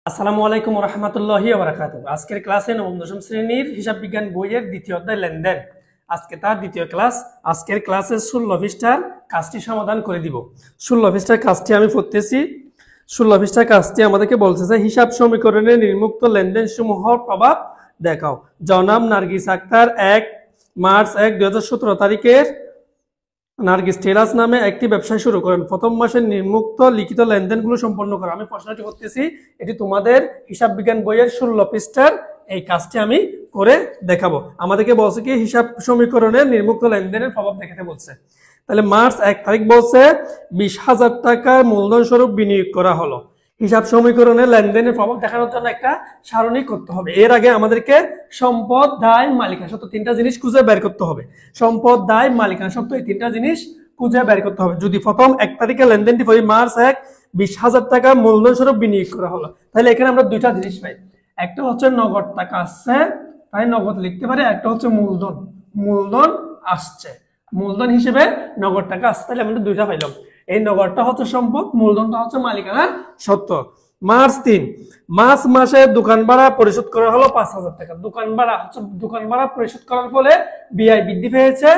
আসসালামু আলাইকুম ওয়া রাহমাতুল্লাহি ওয়া বারাকাতুহু। আজকের ক্লাসে নবম দশম শ্রেণীর হিসাব বিজ্ঞান বইয়ের দ্বিতীয় অধ্যায় লেনদেন। আজকে তার দ্বিতীয় ক্লাস। আজকের ক্লাসে 16 পৃষ্ঠার কাজটি সমাধান করে দিব। 16 পৃষ্ঠার কাজটি আমি পড়তেছি। 16 পৃষ্ঠার কাজটি আমাদেরকে বলতেছে হিসাব সমীকরণে নির্মুক্ত লেনদেন সমূহের প্রভাব দেখাও। জনাব নার্গিস আক্তার 1 মার্চ 1, 2017 তারিখের নার্গিস টেলার্স নামে একটি ব্যবসা শুরু করেন। প্রথম মাসের নির্মুক্ত লিখিত লেনদেনগুলো সম্পন্ন করা। আমি প্রশ্নটি করতেছি, এটি তোমাদের হিসাব বিজ্ঞান বইয়ের 16 পৃষ্ঠার এই কাজটি আমি করে দেখাবো। আমাদেরকে বলছে কি হিসাব সমীকরণে নির্মুক্ত লেনদেনের প্রভাব দেখাতে বলছে। তাহলে মার্চ 1 তারিখ বলছে 20,000 টাকার মূলধন স্বরূপ বিনিয়োগ করা হলো। হিসাব সমীকরণে লেনদেনের প্রভাব দেখানোর জন্য একটা সারণী করতে হবে। এর আগে আমাদেরকে সম্পদ, দায়, মালিকানা সত্ত্ব তিনটা জিনিস খুঁজে বের করতে হবে। সম্পদ, দায়, মালিকানা সত্ত্ব এই তিনটা জিনিস খুঁজে বের করতে হবে। যদি প্রথম 1 তারিখে লেনদেনটি পড়ি মার্চ 1, 20,000 টাকা মূলধন স্বরূপ বিনিয়োগ করা হলো, তাহলে এখানে আমরা দুইটা জিনিস পাই। একটা হচ্ছে নগদ টাকা আসছে, তাই নগদ লিখতে পারি। একটা হচ্ছে মূলধন, মূলধন আসছে, মূলধন হিসেবে নগদ টাকা আসছে। তাহলে আমরা দুইটা পাইলাম। এই নগদটা হচ্ছে সম্পদ, মূলধনটা হচ্ছে মালিকানার সত্ত্ব। মার্চ 3 মার্চ মাসে দোকান ভাড়া পরিশোধ করা হলো 5,000 টাকা। দোকান ভাড়া পরিশোধ করার ফলে ব্যয় বৃদ্ধি পেয়েছে,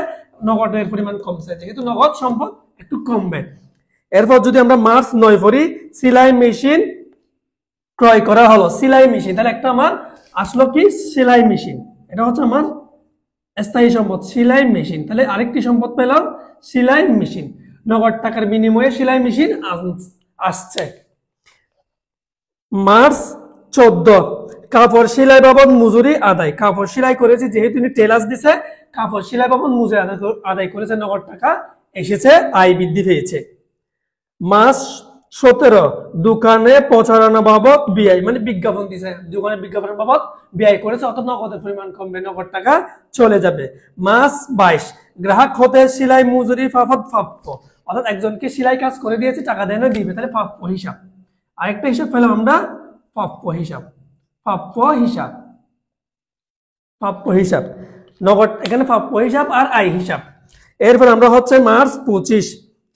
নগদের পরিমাণ কমছে, যেহেতু নগদ সম্পদ একটু কমবে। এরপর যদি আমরা মার্চ 9 পড়ি, সেলাই মেশিন ক্রয় করা হলো। সেলাই মেশিন, তাহলে একটা আমার আসলো কি সেলাই মেশিন, এটা হচ্ছে আমার স্থায়ী সম্পদ সেলাই মেশিন। তাহলে আরেকটি সম্পদ পেলাম সেলাই মেশিন। নগদ টাকার বিনিময়ে সেলাই মেশিন আসছে। মার্চ 14 কাপড় সেলাই বাবদ মজুরি আদায়। কাপড় সেলাই করেছে, যেহেতু তিনি টেলার্স দিছে, কাপড় সেলাই বাবদ মজুরি আদায় করেছে, নগদ টাকা এসেছে, আয় বৃদ্ধি পেয়েছে। মার্চ 17 দোকানে প্রচারণা বাবদ ব্যয়, মানে বিজ্ঞাপন দিছে, দোকানে বিজ্ঞাপন বাবদ ব্যয় করেছে, অত নগদের পরিমাণ কমবে, নগদ টাকা চলে যাবে। মার্চ 22 গ্রাহক হতে সেলাই মজুরি বাবদ প্রাপ্য, অর্থাৎ একজনকে সেলাই কাজ করে দিয়েছে, টাকা দেয় না, দিবে, তাহলে প্রাপ্য হিসাব। আরেকটা হিসাব পেলাম আমরা প্রাপ্য হিসাব। প্রাপ্য হিসাব, প্রাপ্য হিসাব নগদ, এখানে প্রাপ্য হিসাব আর আয় হিসাব। এরপর আমরা হচ্ছে মার্চ 25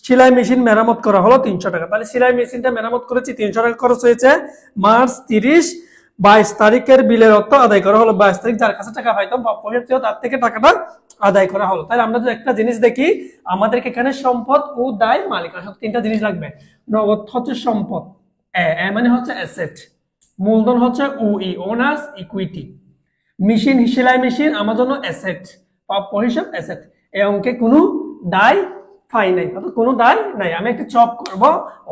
সেলাই মেশিন মেরামত করা হলো 300 টাকা। তাহলে সেলাই মেশিনটা মেরামত করেছি, 300 টাকা খরচ হয়েছে। মার্চ 30 22 তারিখের বিলের অর্থ আদায় করা হলো। 22 তারিখ যার কাছে টাকা পাইতাম প্রাপ্য হিসাব, তার থেকে টাকাটা আদায় করা হলো। তাহলে আমরা যদি একটা জিনিস দেখি, আমাদেরকে এখানে সম্পদ ও দায়, মালিকানা সব তিনটা জিনিস লাগবে। নগদ হচ্ছে সম্পদ, এ মানে হচ্ছে অ্যাসেট, মূলধন হচ্ছে ওই ওনার্স ইকুইটি, মেশিন সেলাই মেশিন আমার জন্য অ্যাসেট, প্রাপ্য হিসাব অ্যাসেট। এই অঙ্কে কোনো দায় পাই নাই, অর্থাৎ কোনো দায় নাই। আমি একটা চক করব,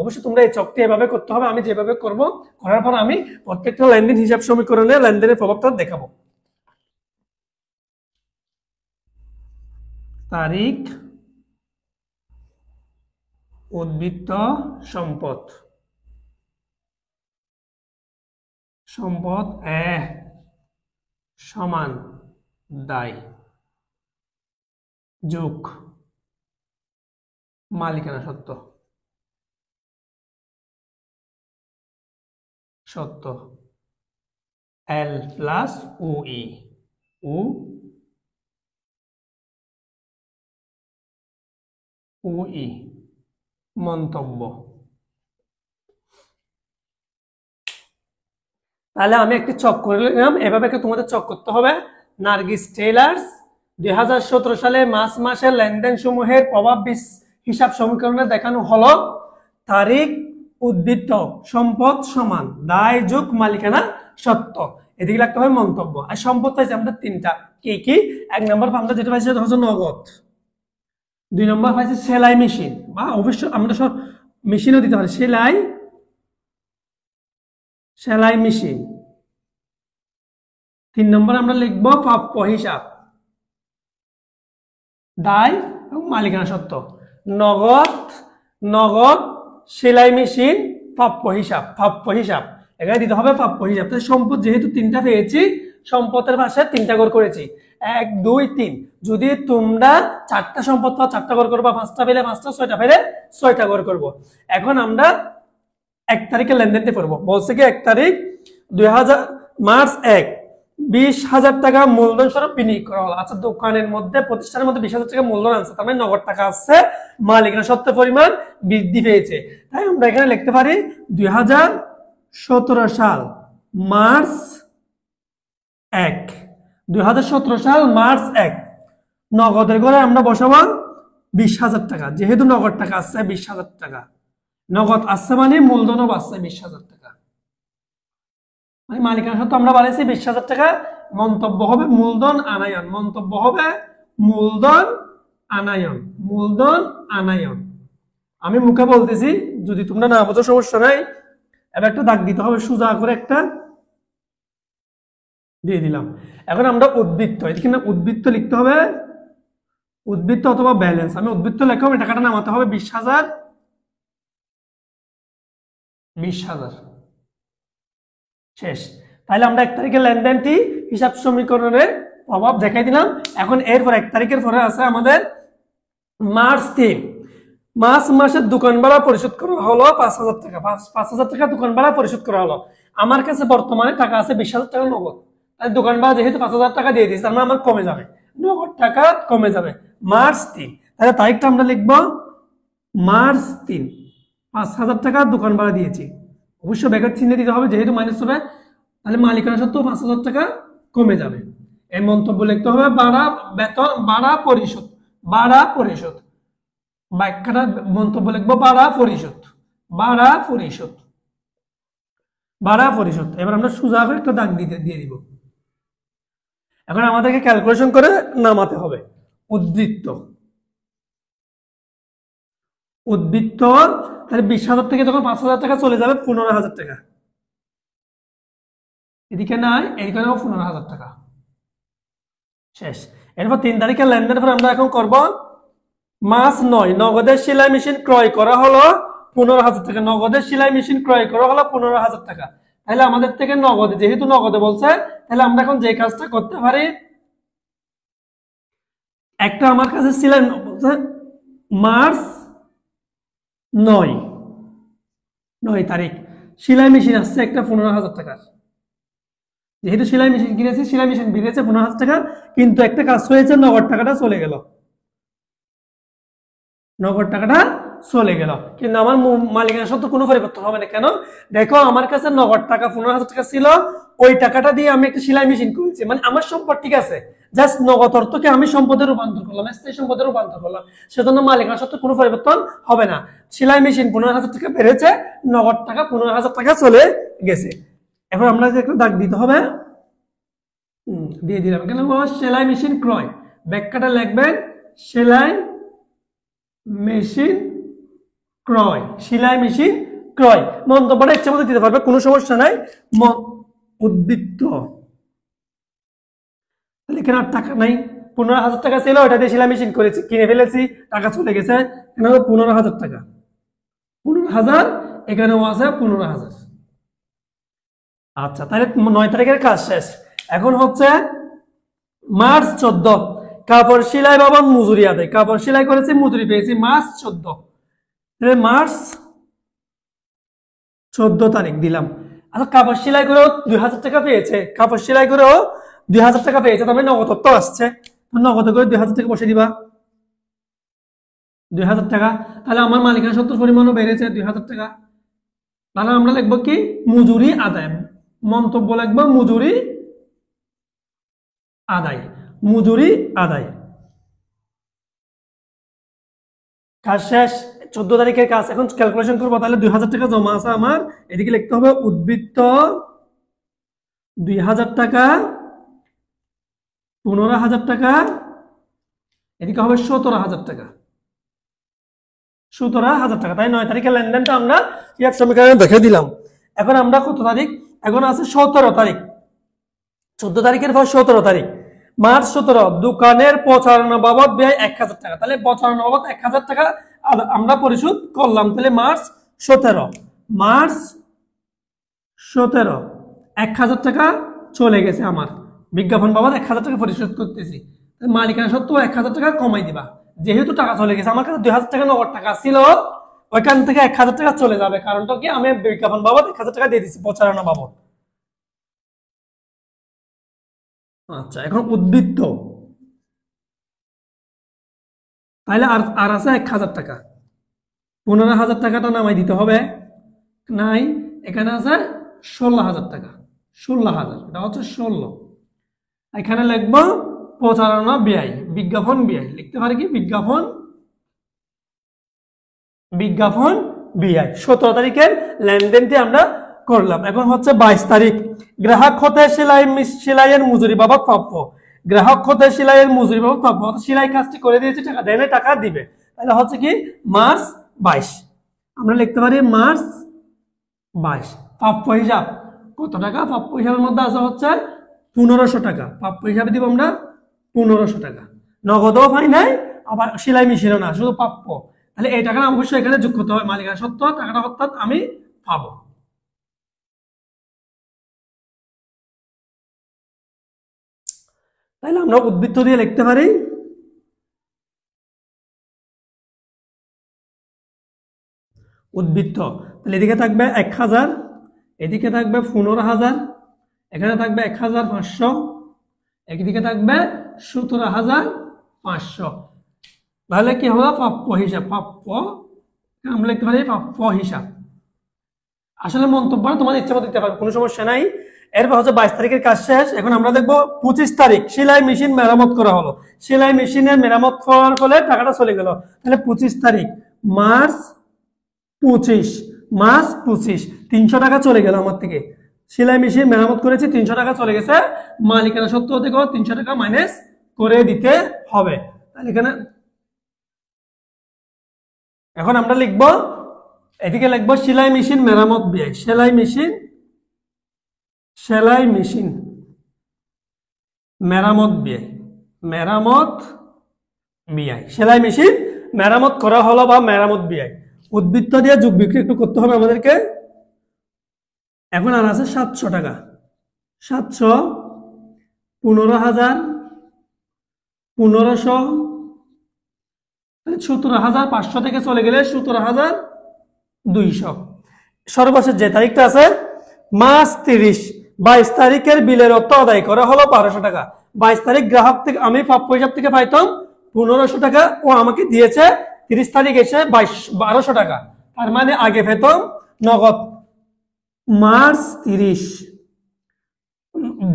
অবশ্যই তোমরা এই চকটি এভাবে করতে হবে, আমি যেভাবে করব। করার পর আমি প্রত্যেকটা লেনদেন হিসাব সমীকরণে লেনদেনের প্রভাবটা দেখাবো। তারিখ, উদ্বৃত্ত সম্পদ, সম্পদ এ সমান দায় যোগ মালিকানা সত্ত্ব, সত্ত্ব এল প্লাস ও ই, ও ই মন্তব্য। তাহলে আমি একটি চক করে নিলাম, এভাবে তোমাদের চক করতে হবে। নার্গিস টেলার্স 2017 সালে মার্চ মাসের লেনদেন সমূহের প্রভাব হিসাব সমীকরণে দেখানো হলো। তারিখ, উদ্বৃত্ত সম্পদ সমান দায় যোগ মালিকানা সত্ত্ব, এদিকে লাগতে হবে মন্তব্য। আর সম্পদ পাইছি আমাদের তিনটা, কি কি? 1 নম্বর আমরা যেটা পাইছি সেটা হচ্ছে নগদ। 2 নম্বর পাইছি সেলাই মেশিন, বা অবশ্য আমরা সব মেশিনও দিতে পারি, সেলাই মেশিন। 3 নম্বর আমরা লিখবো প্রাপ্য হিসাব, দায় এবং মালিকানা সত্ত্ব। নগদ সেলাই মেশিন প্রাপ্য হিসাব, প্রাপ্য হিসাব এখানে দিতে হবে প্রাপ্য হিসাব। তাহলে সম্পদ যেহেতু তিনটা পেয়েছি, সম্পদের পাশে 3টা ঘর করেছি, 1 2 3। যদি তোমরা 4টা সম্পদ পাও 4টা ঘর করবা, 5টা পেলে 5টা, 6টা পেলে 6টা ঘর করবো। এখন আমরা 1 তারিখে লেনদেনটি করবো। বলছে কি 1 তারিখ মার্চ 1 20,000 টাকা মূলধন স্বরূপ বিনিয়োগ করা হলো। আচ্ছা, দোকানের মধ্যে, প্রতিষ্ঠানের মধ্যে 20,000 টাকা মূলধন আছে, তার মানে নগদ টাকা আসছে, মালিকানা সত্ত্বের পরিমাণ বৃদ্ধি পেয়েছে। তাই আমরা এখানে লিখতে পারি 2000 2017 সাল মার্চ 1, 2017 সাল মার্চ 1 নগদের ঘরে আমরা বসাবো 20,000 টাকা। যেহেতু নগদ টাকা আসছে 20,000 টাকা, নগদ আসছে মানে মূলধনও আসছে 20,000 টাকা, মানে মালিকানা সত্ত্ব আমরা বাড়াইছি 20,000 টাকা। মন্তব্য হবে মূলধন আনায়ন, মন্তব্য হবে মূলধন আনায়ন, মূলধন আনায়ন। আমি মুখে বলতেছি, যদি তোমরা না বোঝো সমস্যা নাই। এবার একটা দাগ দিতে হবে সোজা করে, একটা দিয়ে দিলাম। এখন আমরা উদ্বৃত্ত, এদিকে না উদ্বৃত্ত লিখতে হবে, উদ্বৃত্ত অথবা ব্যালেন্স। আমি উদ্বৃত্ত লেখা হবে, টাকাটা নামাতে হবে 20,000, 20,000 শেষ। তাহলে আমরা 1 তারিখের লেনদেনটি হিসাব সমীকরণের প্রভাব দেখাই দিলাম। এখন এরপর 1 তারিখের পরে আছে আমাদের মার্চ 3। মার্চ মাসের দোকান ভাড়া পরিশোধ করা হলো 5,000 টাকা, 5,000 টাকা দোকান ভাড়া পরিশোধ করা হলো। আমার কাছে বর্তমানে টাকা আছে 20,000 টাকা নগদ। তাহলে দোকান ভাড়া যেহেতু 5,000 টাকা দিয়ে দিয়েছি, তার মানে আমার কমে যাবে, নগদ টাকা কমে যাবে। মার্চ 3, তাহলে তারিখটা আমরা লিখবো মার্চ 3, 5,000 টাকা দোকান ভাড়া দিয়েছি। অবশ্য ব্যাকেট চিহ্ন দিতে হবে যেহেতু মাইনাস হবে, তাহলে মালিকানা সত্ত্ব 5,000 টাকা কমে যাবে। এই মন্তব্য লিখতে হবে ভাড়া বেতন ভাড়া পরিশোধ, ভাড়া পরিশোধ। ব্যাখ্যাটা মন্তব্য লিখবো ভাড়া পরিশোধ, ভাড়া পরিশোধ, ভাড়া পরিশোধ। এবার আমরা সোজা করে একটা দাগ দিয়ে দিব। এখন আমাদেরকে ক্যালকুলেশন করে নামাতে হবে উদ্বৃত্ত, উদ্বৃত্ত। তাহলে 20,000 থেকে যখন 5,000 টাকা চলে যাবে 15,000 টাকা, এদিকে নাই, এদিকে নেব 15,000 টাকা শেষ। এরপর 3 তারিখের লেনদেনের পর আমরা এখন করব মাস 9, নগদের সেলাই মেশিন ক্রয় করা হলো 15,000 টাকা, নগদের সেলাই মেশিন ক্রয় করা হলো 15,000 টাকা। তাহলে আমাদের থেকে নগদে, যেহেতু নগদে বলছে, তাহলে আমরা এখন যে কাজটা করতে পারি, একটা আমার কাছে সেলাই বলছে মার্চ 9 তারিখ সেলাই মেশিন আসছে একটা 15,000 টাকার। যেহেতু সেলাই মেশিন কিনেছি, সেলাই মেশিন বেরিয়েছে 15,000 টাকা, কিন্তু একটা কাজ হয়েছে, নগদ টাকাটা চলে গেল, নগদ টাকাটা চলে গেল। কিন্তু আমার মালিকানা সত্ত্ব কোনো পরিবর্তন হবে না। কেন? দেখো, আমার কাছে নগদ টাকা 15,000 টাকা ছিল, ওই টাকাটা দিয়ে আমি একটা সেলাই মেশিন করেছি, মানে আমার সম্পদ ঠিক আছে, জাস্ট নগদ অর্থকে আমি সম্পদে রূপান্তর করলাম, স্থায়ী সম্পদে রূপান্তর করলাম, সেজন্য মালিকানা সত্ত্ব কোনো পরিবর্তন হবে না। সেলাই মেশিন 15,000 টাকা বেড়েছে, নগদ টাকা 15,000 টাকা চলে গেছে। এখন আমরা একটা দাগ দিতে হবে, দিয়ে দিলাম। কেন? সেলাই মেশিন ক্রয়, ব্যাখ্যাটা লিখবেন সেলাই মেশিন ক্রয়, সেলাই মেশিন ক্রয়। মন্তব্যটা ইচ্ছা মতো দিতে পারবে, কোনো সমস্যা নাই। উদ্বৃত্ত, তাহলে এখানে আর টাকা নাই, 15,000 টাকা ছিল, ওটা দিয়ে সেলাই মেশিন করেছি, কিনে ফেলেছি, টাকা চলে গেছে, এখানে 15,000 টাকা, 15,000, এখানেও আছে 15,000। আচ্ছা, তাহলে 9 তারিখের কাজ শেষ। এখন হচ্ছে মার্চ 14, কাপড় সেলাই বাবদ মজুরি আদায়, কাপড় সেলাই করেছি, মজুরি পেয়েছি মার্চ 14, তাহলে মার্চ 14 তারিখ দিলাম। আচ্ছা, কাপড় সেলাই করেও 2,000 টাকা পেয়েছে, কাপড় সেলাই করেও 2,000 টাকা পেয়েছে, তবে নগদ তো আসছে, নগদ করে 2,000 টাকা বসে দিবা, 2,000 টাকা। তাহলে আমার মালিকানা সত্ত্বর পরিমাণও বেড়েছে 2,000 টাকা। তাহলে আমরা লিখবো কি? মজুরি আদায়, মন্তব্য লিখবো মজুরি আদায়, মজুরি আদায়। কাজ শেষ, 14 তারিখের কাজ। এখন ক্যালকুলেশন করবো, তাহলে 2,000 টাকা জমা আছে আমার, এদিকে লিখতে হবে উদ্বৃত্ত 2,000 টাকা, 15,000 টাকা, এদিকে হবে 17,000 টাকা, 17,000 টাকা। তাই 9 তারিখের লেনদেনটা আমরা হিসাব সমীকরণে দেখে দিলাম। এখন আমরা কত তারিখ? এখন আছে 17 তারিখ, 14 তারিখের পর 17 তারিখ, মার্চ 17, দোকানের প্রচারণা বাবদ ব্যয় 1,000 টাকা। তাহলে প্রচারণা বাবদ 1,000 টাকা আমরা পরিশোধ করলাম। তাহলে মার্চ 17, মার্চ 17 1,000 টাকা চলে গেছে আমার, বিজ্ঞাপন বাবদ 1,000 টাকা পরিশোধ করতেছি। মালিকানা সত্ত্বেও 1,000 টাকা কমাই দিবা, যেহেতু টাকা চলে গেছে। আমার কাছে 2,000 টাকা নগদ টাকা ছিল, ওইখান থেকে 1,000 টাকা চলে যাবে, কারণটা কি? আমি বিজ্ঞাপন বাবদ 1,000 টাকা দিয়ে দিচ্ছি, প্রচারণা বাবদ। আচ্ছা, এখন উদ্বৃত্ত, তাহলে আর আছে 1,000 টাকা, 15,000 টাকাটা নামাই দিতে হবে, নাই, এখানে আছে 16,000 টাকা, 16,000, এটা হচ্ছে 16। এখানে লিখবো প্রচারণা ব্যয়, বিজ্ঞাপন ব্যয়, লিখতে পারি কি বিজ্ঞাপন ব্যয়। 17 তারিখের লেনদেনটি আমরা করলাম। এখন হচ্ছে 22 তারিখ, গ্রাহক হতে সেলাইয়ের মজুরি বাবদ প্রাপ্য। গ্রাহক হতে সেলাইয়ের মজুরি বাবদ প্রাপ্য, সেলাই কাজটি করে দিয়েছে, টাকা দেনে, টাকা দিবে, তাহলে হচ্ছে কি মার্চ 22। আমরা লিখতে পারি মার্চ 22। প্রাপ্য হিসাব কত টাকা? প্রাপ্য হিসাবের মধ্যে আছে হচ্ছে 1500 টাকা। প্রাপ্য হিসাবে দিব আমরা 1500 টাকা। নগদও পাই নাই, আবার সেলাই মেশিনও না, শুধু প্রাপ্য। তাহলে এই টাকা অবশ্যই এখানে যোগ করতে হবে, মালিকানা সত্ত্ব টাকাটা অর্থাৎ আমি পাবো। তাহলে আমরা উদ্বৃত্ত দিয়ে লিখতে পারি উদ্বৃত্ত। তাহলে এদিকে থাকবে 1000, এদিকে থাকবে 15,000, এখানে থাকবে 1500, একদিকে থাকবে 17,500। তাহলে কি হলো? প্রাপ্য হিসাব। প্রাপ্য আমরা লিখতে পারি প্রাপ্য হিসাব। আসলে মন্তব্য তোমাদের ইচ্ছা মতো দিতে পারবে, কোনো সমস্যা নাই। এরপর হচ্ছে 22 তারিখের কাজ শেষ। এখন আমরা দেখবো 25 তারিখ, সেলাই মেশিন মেরামত করা হলো। সেলাই মেশিনের মেরামত করার ফলে টাকাটা চলে গেল। তাহলে 25 তারিখ, মার্চ 25, মার্চ 25, 300 টাকা চলে গেল আমার থেকে। সেলাই মেশিন মেরামত করেছি, 300 টাকা চলে গেছে। মালিকানা সত্ত্ব থেকে 300 টাকা মাইনাস করে দিতে হবে। তাহলে এখানে এখন আমরা লিখবো, এদিকে লিখবো সেলাই মেশিন মেরামত ব্যয়। সেলাই মেশিন মেরামত ব্যয়, মেরামত ব্যয়, সেলাই মেশিন মেরামত করা হলো বা মেরামত ব্যয়। উদ্বৃত্ত দিয়ে যোগ বিক্রি একটু করতে হবে আমাদেরকে। এখন আর আছে 700 টাকা, 700, 15,000, 1500, 17,500 থেকে চলে গেলে 17,200। সর্বশেষ যে তারিখটা আছে মার্চ 30, 22 তারিখের বিলের অর্থ আদায় করা হলো 1200 টাকা। 22 তারিখ গ্রাহক থেকে আমি প্রাপ্য হিসাব থেকে পাইতাম 1500 টাকা, ও আমাকে দিয়েছে 30 তারিখ এসে 1200 টাকা। তার মানে আগে পেতাম নগদ। মার্চ 30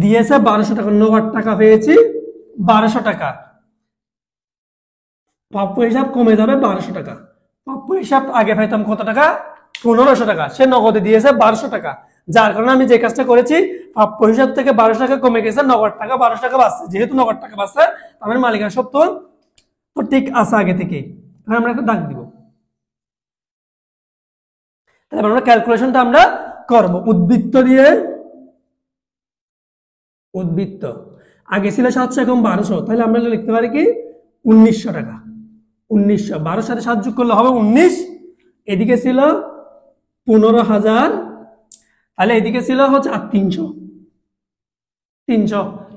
দিয়েছে 1200 টাকা, নগদ টাকা পেয়েছি 1200 টাকা। প্রাপ্য হিসাব কমে যাবে 1200 টাকা। প্রাপ্য হিসাব আগে পাইতাম কত টাকা? 1500 টাকা, সে নগদে দিয়েছে 1200 টাকা। যার কারণে আমি যে কাজটা করেছি, প্রাপ্য হিসাব থেকে 1200 টাকা কমে গেছে, নগদ টাকা 1200 টাকা বাঁচছে। যেহেতু নগদ টাকা বাঁচছে, আমার মালিকানা সত্ত্ব তো ঠিক আছে আগে থেকে। আমরা একটা দাগ দিব। তাহলে আমরা ক্যালকুলেশনটা আমরা করব উদ্বৃত্ত দিয়ে। উদ্বৃত্ত আগে ছিল 700, এখন 1200। তাহলে আমরা লিখতে পারি কি 1900 টাকা। 1900, 12 সাথে 7 যোগ করলে হবে 19। এদিকে ছিল 15,000, তাহলে এদিকে ছিল হচ্ছে 300।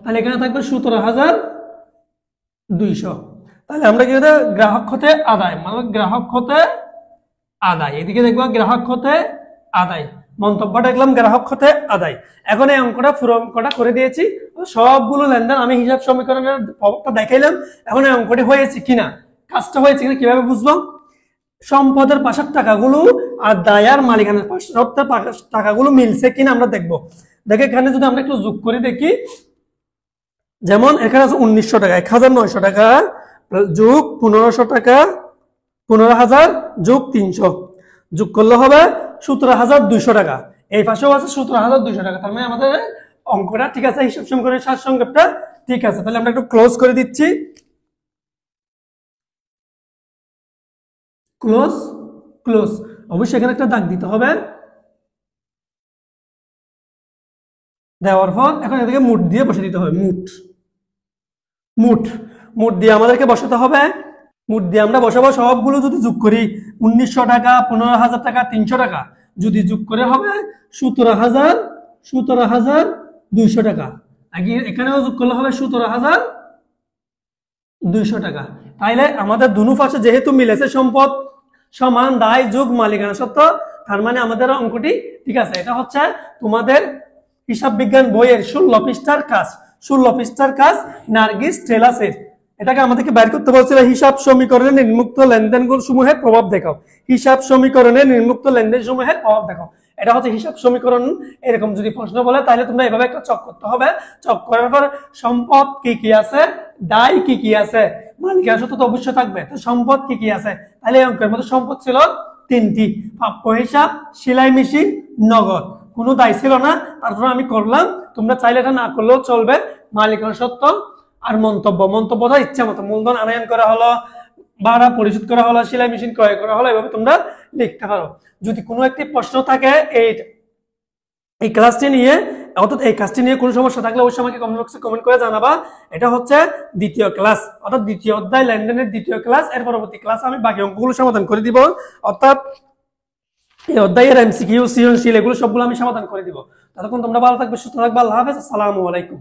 তাহলে এখানে থাকবে 17,200। তাহলে আমরা কি গ্রাহক হতে আদায়, মানে গ্রাহক হতে আদায়, এদিকে দেখবো গ্রাহক হতে আদায়, মন্তব্যটা দেখলাম গ্রাহক হতে আদায়। এখন এই অঙ্কটা পুরো অঙ্কটা করে দিয়েছি, সবগুলো লেনদেন আমি হিসাব সমীকরণের প্রভাবটা দেখাইলাম। এখন এই অঙ্কটি হয়েছে কিনা, কাজটা হয়েছে কিনা কিভাবে বুঝবো? সম্পদের পাশের টাকাগুলো আর দায়ার মালিকানার পাশের টাকাগুলো মিলছে কিনা আমরা দেখবো। দেখে এখানে যদি আমরা একটু যোগ করে দেখি, যেমন এখানে আছে 1900 টাকা, 1900 টাকা যোগ 1500 টাকা, 15,000 যোগ 300 যোগ করলে হবে 17,200 টাকা। এই পাশেও আছে 17,200 টাকা। তার মানে আমাদের অঙ্কটা ঠিক আছে, হিসাব সমীকরণের সার সংক্ষেপটা ঠিক আছে। তাহলে আমরা একটু ক্লোজ করে দিচ্ছি, ক্লোজ ক্লোজ। অবশ্যই এখানে একটা দাগ দিতে হবে। দেওয়ার পর এখন এদিকে মুট দিয়ে বসে দিতে হবে। মুট দিয়ে আমাদেরকে বসাতে হবে। মুট দিয়ে আমরা বসাবো, সবগুলো যদি যোগ করি 1900 টাকা, 15,000 টাকা, 300 টাকা যদি যোগ করে হবে 17,200 টাকা। আগে এখানেও যোগ করলে হবে 17,200 টাকা। তাইলে আমাদের দুনো পাশে যেহেতু মিলেছে, সম্পদ সমান দায় যোগ মালিকানা সত্ত্ব, তার মানে আমাদের অঙ্কটি ঠিক আছে। এটা হচ্ছে তোমাদের হিসাব বিজ্ঞান বইয়ের 16 পৃষ্ঠার কাজ। 16 পৃষ্ঠার কাজ নার্গিস টেলাসের। এটাকে আমাদেরকে বের করতে বলছিল হিসাব সমীকরণে নির্মুক্ত লেনদেন সমূহের প্রভাব দেখাও। হিসাব সমীকরণে নির্মুক্ত লেনদেন সমূহের প্রভাব দেখাও। এটা হচ্ছে হিসাব সমীকরণ। এরকম যদি প্রশ্ন বলে তাহলে তোমরা এভাবে একটা চক করতে হবে। চক করার পর সম্পদ কি কি আছে, দায় কি কি আছে, মালিকানা সত্ত্ব তো অবশ্যই থাকবে, তো সম্পদ কি কি আছে। তাহলে এই অঙ্কের মধ্যে সম্পদ ছিল 3টি, প্রাপ্য হিসাব, সেলাই মেশিন, নগদ, কোনো দায় ছিল না। তারপর আমি করলাম, তোমরা চাইলে এটা না করলেও চলবে। মালিকানা সত্ত্ব আর মন্তব্যটা ইচ্ছা মতো, মূলধন আনয়ন করা হলো, ভাড়া পরিশোধ করা হলো, সেলাই মেশিন ক্রয় করা হলো, এভাবে তোমরা লিখতে পারো। যদি কোনো একটি প্রশ্ন থাকে এই ক্লাসটি নিয়ে, অর্থাৎ এই কাজটি নিয়ে কোনো সমস্যা থাকলে অবশ্যই আমাকে কমেন্ট বক্সে কমেন্ট করে জানাবা। এটা হচ্ছে দ্বিতীয় ক্লাস, অর্থাৎ দ্বিতীয় অধ্যায় লেনদেনের দ্বিতীয় ক্লাস। এর পরবর্তী ক্লাস আমি বাকি অঙ্কগুলো সমাধান করে দিব, অর্থাৎ এই অধ্যায়ের এমসিকিউ, সৃজনশীল, এগুলো সবগুলো আমি সমাধান করে দিব। ততক্ষণ তোমরা ভালো থাকবে, সুস্থ থাকবে। আল্লাহ হাফেজ, আসসালামু আলাইকুম।